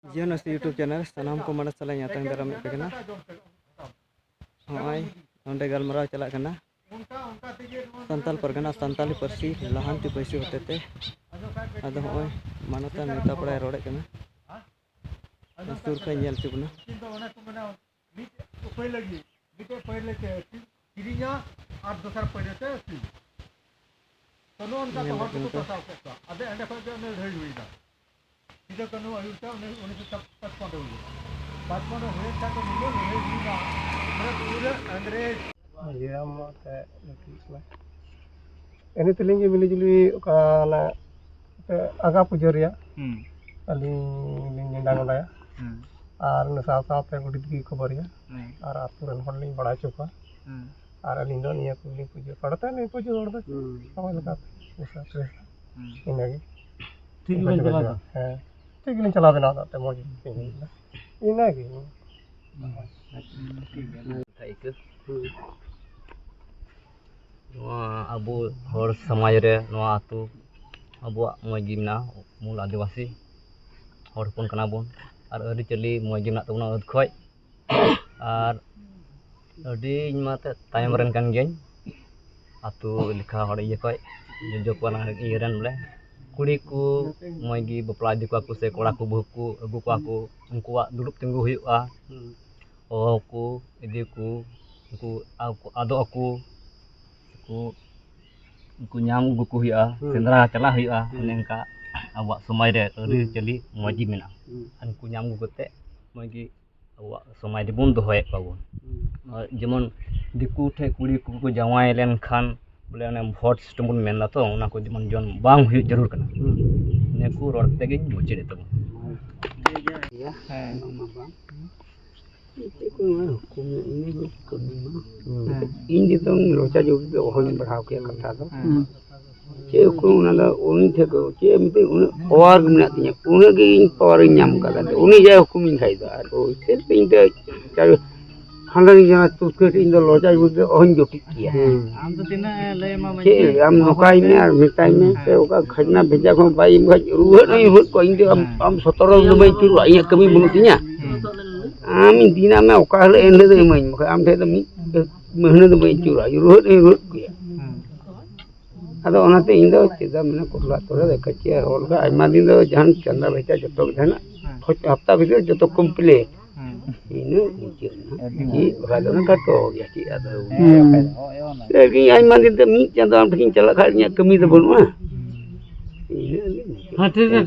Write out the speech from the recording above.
Jion nasi YouTube channel sanam ko mana salah nyata dalam itu kena. Hai, onde galmarau chalak kena. Santal pergana santali persi lahan tu persi hote te. Ada hoi mana tan neta pernah rode kena. Sur ka nyel cubna. Kirinya और दूसरा पड़े थे तनो उनका तो हट तो साफ करता अबे अंडे पर जो ने ढेर हुई था इधर तनो आयु था उन्हें तो तब 55 हुई 55 हुए था तो मिलो नहीं हुई ना मेरे पूरे अंग्रेज ये हम ते लेकिन ini telingi beli juli kana agak pujaria ali nindang ya ar nasa sa te gudit gi khabar ya ar aturan holding bada chuka ar ali ndo niya kuli puja padata nahi puja orda amal ka usa tre inagi ठीक है चला है ठीक है चला देना था मौज inagi ठीक है abu hor samaj re noa atu abuak moy gi mena mul adivasi hor pun kana bon ar ari chali moy gi mena tabuna ud khoi ar adi mate tayam ren kan gen atu likha hor iye khoi jojo ko na iren bole kuri ku moy gi bapla di ku aku se kora ku buh ku agu ku aku unkuak duduk tunggu huyuka oh ku idi ku ku ado aku ku nyam guku huya sendra chala huya nengka awak somai re ri chali moji mena an ku nyam guku te mogi awak somai di bun dohoe pabon jemon diku the kuri ku jawai len khan bole one vote system bun menna to ona ko jemon jon bang huyu jarur kana ne ku rod tege muche de tabon ya ini tuh loca juga orang berhak ya kata tu. Cek aku nala oni theko cek mite awar gimana tinya, oni ke in power nyam kata tu. Oni jaya hukum in khai tu. Aru sel ping tu cari handal jana tu ke in tu loca juga orang joki kia. Am tu tina lay mama. Cek am nokai me ar mitai me. Seoka khajna beja kau bayi muka ruat ni ruat kau ini am sotorong tu bayi curu ayat kami bunuh tinya. Amin dina me okale ende de main maka am the mi mehne de main chura ruhut ni ruhut ku ado onate indo chida mena kurla tore dekhachi olga aima din do jahan chanda bhecha joto dhana hafta bhitore joto complete inu ji radana ka to ya chi ado lekin aima din de mi chanda am thin chala khanya kami de bonwa हाँ ठीक है